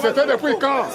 C'était depuis quand?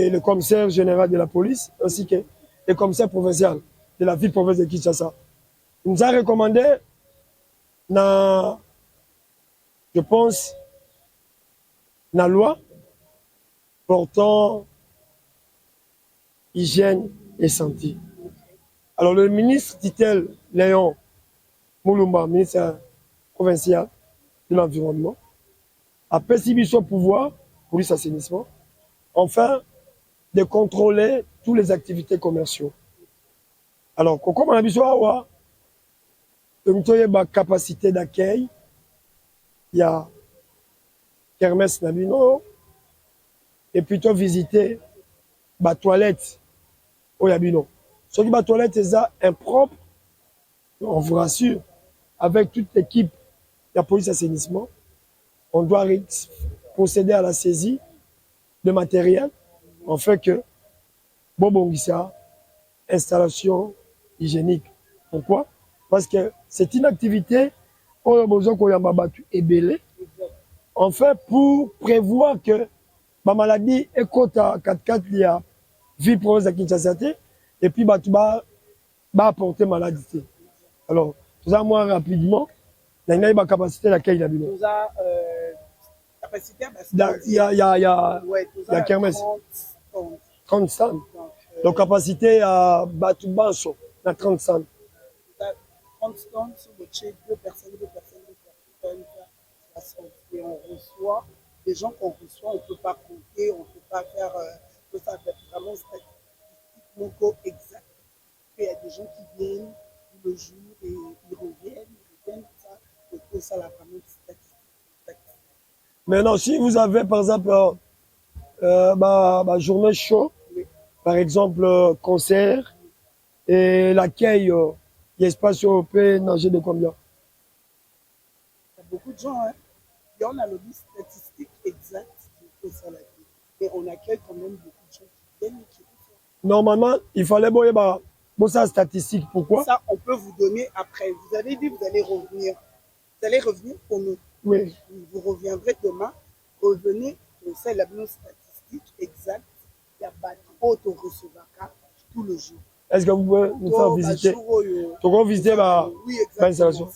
et le commissaire général de la police, ainsi que le commissaire provincial de la ville-province de Kinshasa. Il nous a recommandé, je pense, la loi portant hygiène et santé. Alors le ministre dit-elle, Léon Moulumba, ministre provincial de l'environnement, a perçu son pouvoir, police assainissement, enfin de contrôler toutes les activités commerciales. Alors, comme on a vu ça, il y a une capacité d'accueil, il y a Kermès Nabino, et plutôt visiter la toilette au Yabino. Ce qui est la toilette est impropre, on vous rassure, avec toute l'équipe de la police assainissement, on doit procéder à la saisie de matériel, en fait que Bobongissa, installation hygiénique. Pourquoi? Parce que c'est une activité où on a besoin qu'on y a battu et belé. En fait, pour prévoir que ma maladie est côte à 4-4 il y a vie province de Kinshasa et puis tu vas apporter maladie. Alors, tout ça, moi, rapidement, il y a une capacité d'accueil d'habitude. Tout ça, capacité il y a Kermès. 30 stands. Donc, capacité à battre Banso, dans 30 stands. 30 stands sur le check, deux personnes. Et on reçoit, les gens qu'on reçoit, on ne peut pas compter, on ne peut pas faire tout ça, vraiment statistiquement exact. Il y a des gens qui viennent le jour et ils reviennent, tout ça, et tout ça, la vraiment statistique. Maintenant, si vous avez, par exemple, journée show, oui. Par exemple, concert, et l'accueil, l'espace européen, nager de combien? Il y a beaucoup de gens, hein. Et on a le liste statistique exact de ça la vie. Et on accueille quand même beaucoup de gens qui viennent et qui reçoivent. Normalement, il fallait ça statistique. Pourquoi? Ça, on peut vous donner après. Vous avez dit, vous allez revenir. Vous allez revenir pour nous. Oui. Vous reviendrez demain. Revenez pour ça, la statistique exacte. Il y a trop de recevoir tout le jour. Est-ce que vous pouvez nous faire visiter? Tu peux visiter l'installation?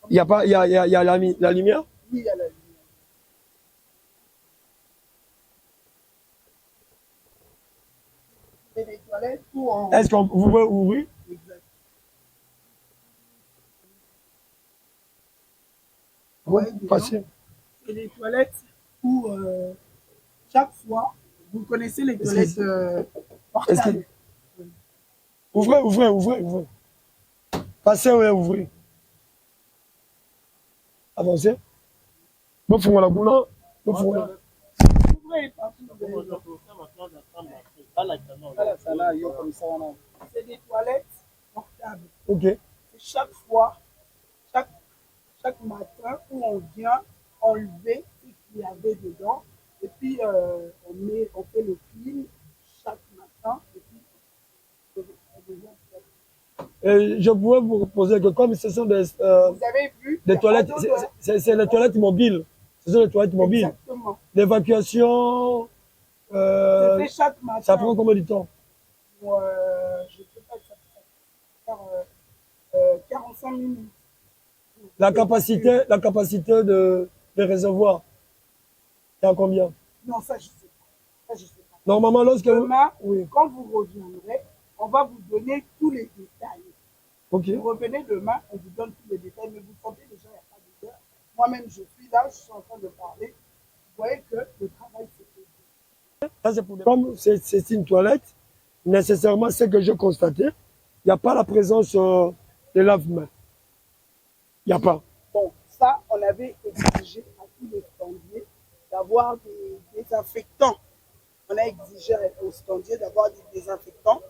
Il y a pas, il y a la lumière? Oui, il y a la lumière. Et les toilettes ou en... Est-ce qu'on vous pouvez ouvrir? Exact. Ouais, facile. Et les toilettes où chaque fois, vous connaissez les toilettes portables. Ouvrez. Passez, oui, ouvrez. Avancez. Nous faisons la boule. Nous faisons la... C'est des toilettes portables. Ok. Chaque fois, chaque matin où on vient enlever ce qu'il y avait dedans, et puis on fait le clean chaque matin, et puis je pourrais vous proposer que comme ce sont des, vous avez vu, des toilettes, c'est les toilettes mobiles. Ce sont les toilettes mobiles. Exactement. L'évacuation, chaque matin. Ça prend combien de temps? Je ne sais pas, ça peut faire 45 minutes. La capacité de réservoir, c'est à combien? Non, ça je sais pas. Normalement, lorsque demain, quand vous reviendrez, on va vous donner tous les détails. Okay. Vous revenez demain, on vous donne tous les détails, mais vous sentez déjà, il n'y a pas d'heure. Moi-même, je suis là, je suis en train de parler. Vous voyez que le travail se fait. Comme c'est une toilette, nécessairement, ce que je constatais, il n'y a pas la présence de lave-mains. Il n'y a pas. Bon, ça, on avait exigé à tous les standiers d'avoir des désinfectants. On a exigé aux standiers d'avoir des désinfectants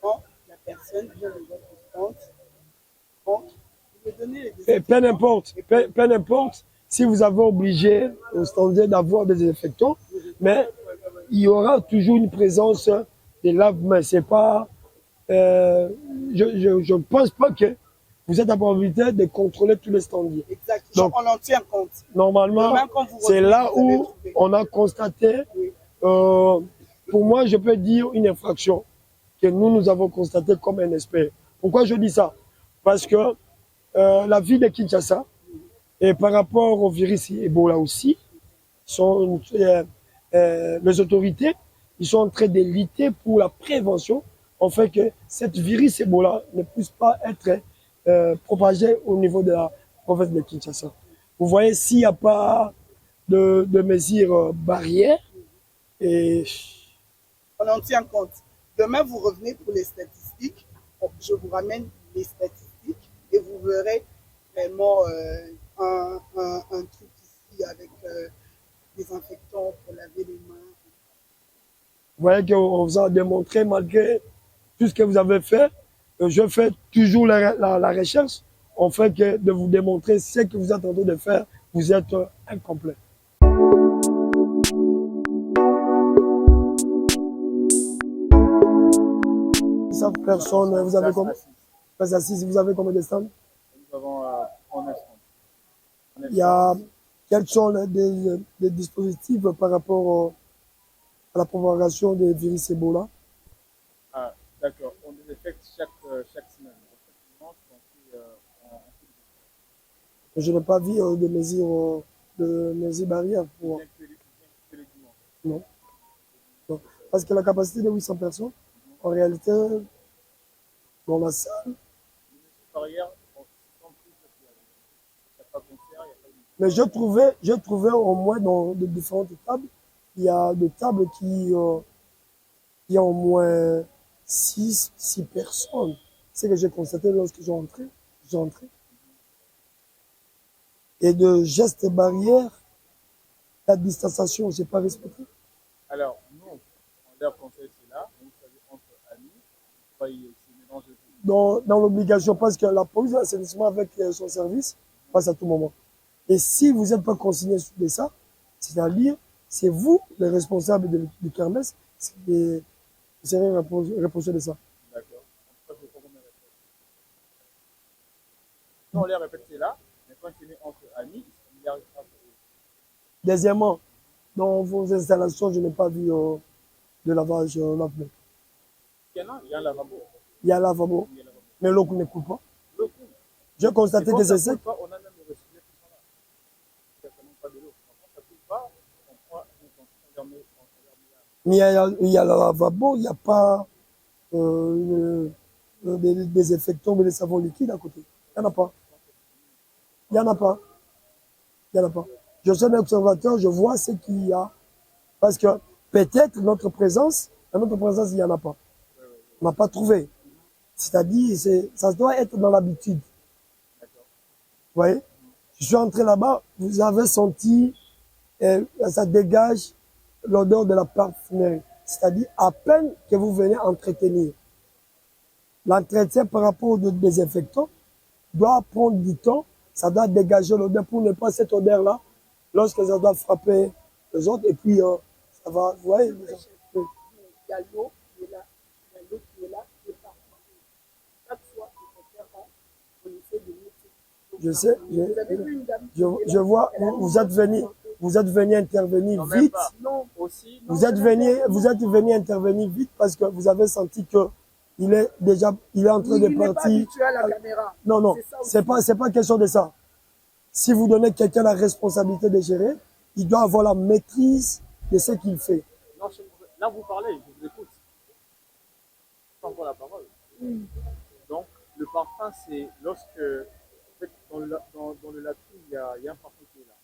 quand la personne vient de votre stand. Donc, vous donner les désinfectants. Peu n'importe si vous avez obligé aux standiers d'avoir des désinfectants, mais il y aura toujours une présence de lave-mains. C'est pas, je ne pense pas que vous êtes à probabilité de contrôler tous les standiers. Exact. Donc, on en tient compte. Normalement, c'est là où on a constaté, Oui. pour moi, je peux dire une infraction que nous avons constatée comme un expert. Pourquoi je dis ça? Parce que la ville de Kinshasa, et par rapport au virus Ebola aussi, sont, les autorités, ils sont en train de lutter pour la prévention, en fait que cette virus Ebola ne puisse pas être propagé au niveau de la province de Kinshasa. Vous voyez, s'il n'y a pas de mesures barrières, et on en tient compte. Demain, vous revenez pour les statistiques. Je vous ramène les statistiques et vous verrez vraiment un truc ici avec des infectants pour laver les mains. vous voyez qu'on vous a démontré, malgré tout ce que vous avez fait, je fais toujours la recherche, en fait que de vous démontrer ce que vous êtes en train de faire, vous êtes incomplet. Personne, vous avez combien? Place assise, vous avez combien de stands? Nous avons 39 stands. Il y a quels sont des dispositifs par rapport à la propagation des virus Ebola? Ah, d'accord. On désinfecte chaque semaine. Chaque dimanche, Je n'ai pas vu de mesures barrières pour. bien que les dimanches. Non. Non. Parce que la capacité de 800 personnes, en réalité, dans la salle. Les mesures barrières sont prises parce qu'il n'y a pas de concert, il n'y a pas de... Mais je trouvais au moins dans de différentes tables, il y a des tables qui ont au moins 6 personnes. C'est ce que j'ai constaté lorsque j'ai entré. Et de gestes barrières, la distanciation, je n'ai pas respecté. Alors, nous, on leur conseille cela. Vous savez, entre amis, pas se mélanger. Dans l'obligation, parce que la police de l'assainissement avec son service passe à tout moment. Et si vous n'êtes pas consigné de ça, c'est-à-dire, c'est vous, les responsables du kermesse, qui serez reprochés de ça. D'accord. En tout cas, je ne sais pas comment répéter. Si on leur répète cela, mais quand c'est entre amis, il y a... Deuxièmement, dans vos installations, je n'ai pas vu de lavage lave-mains. Il y a un lavabo. Il y a un lavabo, mais l'eau ne coule pas. L'eau coule. J'ai constaté que c'est sec. On a même les recyclés qui sont là. Il n'y a tellement pas de l'eau. Quand ça ne coule pas, on prend on leur met Mais il y a le lavabo, il n'y a pas des désinfectants ou des savons liquides à côté. Il n'y en a pas. Il n'y en a pas. Il n'y en a pas. Je suis un observateur, je vois ce qu'il y a. Parce que peut-être notre présence, il n'y en a pas. On n'a pas trouvé. C'est-à-dire, ça doit être dans l'habitude. Vous voyez? Je suis entré là-bas, vous avez senti, ça dégage l'odeur de la parfumerie. C'est-à-dire, à peine que vous venez entretenir. L'entretien par rapport aux désinfectants doit prendre du temps, ça doit dégager l'odeur pour ne pas cette odeur-là, lorsque ça doit frapper les autres, et puis ça va, vous voyez? Il y a l'eau qui est là, il y a l'eau qui est là, qui est partout. Chaque fois, il faut faire on essaie de mettre. Je sais, je vois, vous êtes venu intervenir vite. Vous êtes venu intervenir vite parce que vous avez senti que il est en train de partir. Il n'est pas habitué à la caméra. Non, c'est pas question de ça. Si vous donnez quelqu'un la responsabilité de gérer, il doit avoir la maîtrise de ce qu'il fait. Non, là, vous parlez, je vous écoute. C'est encore la parole. Donc, le parfum, c'est lorsque, en fait, dans le latrine, il y a un parfum qui est là.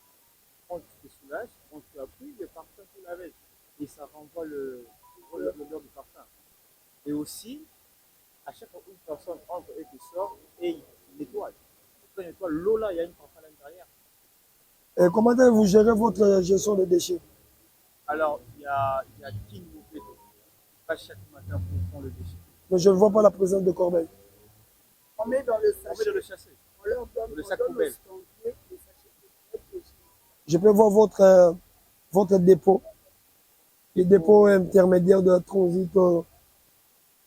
Quand tu te soulages, quand tu appuies, le parfum tu l'avais. Et ça renvoie l'odeur du parfum. Et aussi, à chaque fois qu'une personne entre et qui sort, et il nettoie. Quand il nettoie l'eau là, il y a une parfum à l'intérieur. Et comment vous gérez votre gestion des déchets? Alors, il y a qui nous fait pas chaque matin pour prendre le déchet. Mais je ne vois pas la présence de corbeille. On met dans le sachet. On met dans le chassis. On leur donne le sac poubelle. Je peux voir votre dépôt, les dépôts intermédiaires de transit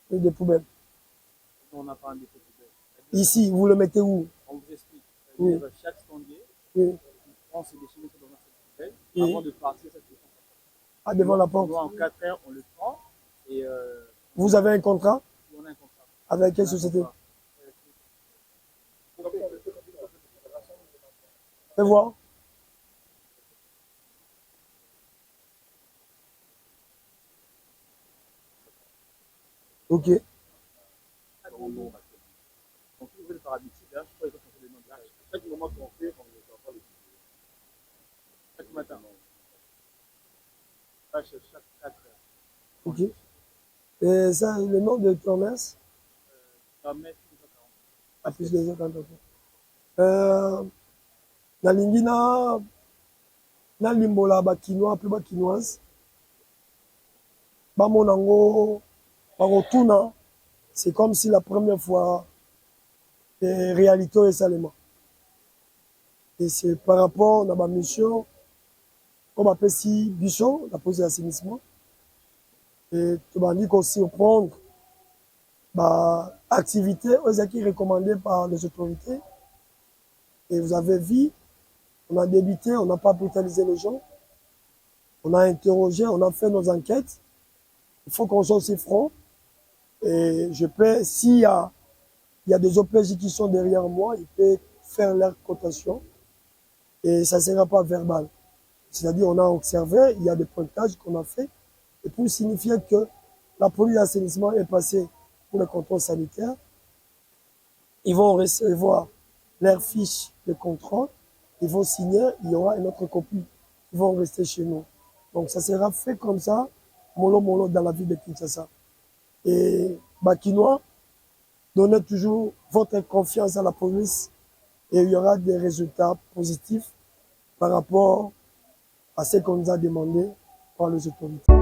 des poubelles. On n'a pas un dépôt poubelle. Ici, vous le mettez où? On vous explique. Oui. C'est-à-dire, chaque standier, Oui. on se définit dans un sac poubelle. Oui. Avant de partir, ça se descend. Ah, devant la porte. Nous, en 4 heures, on le prend et Vous avez un contrat on a un contrat. avec quelle société? Fais voir. Ok. Donc, si vous êtes par habitude, là, je crois qu'ils ont changé le nom de chaque moment qu'on fait, on ne sort pas le chaque matin. Chaque 4 heures. Ok. Et ça, le nom de commerce? Jamais 640. À plus de 50. Nalingi na limbola bakinois pe bakinoise bamona ngo bakotuna, c'est comme si la première fois réalité esalema. Et c'est par rapport na bamission oyo bapesi biso na pose d'assainissement et tobandi kosurprendre baactivité oyo ezalaki recommandée par les autorités. Et vous avez vu, on a débuté, on n'a pas brutalisé les gens, on a interrogé, on a fait nos enquêtes. Il faut qu'on soit aussi franc. Et je peux, s'il y a des OPJ qui sont derrière moi, ils peuvent faire leur cotation et ça ne sera pas verbal. C'est-à-dire, on a observé, il y a des pointages qu'on a fait, et pour signifier que la police d'assainissement est passée pour le contrôle sanitaire, ils vont recevoir leur fiche de contrôle, ils vont signer, il y aura une autre copie qui vont rester chez nous. Donc ça sera fait comme ça, mollo dans la ville de Kinshasa. Et Bakinois, donnez toujours votre confiance à la police et il y aura des résultats positifs par rapport à ce qu'on nous a demandé par les autorités.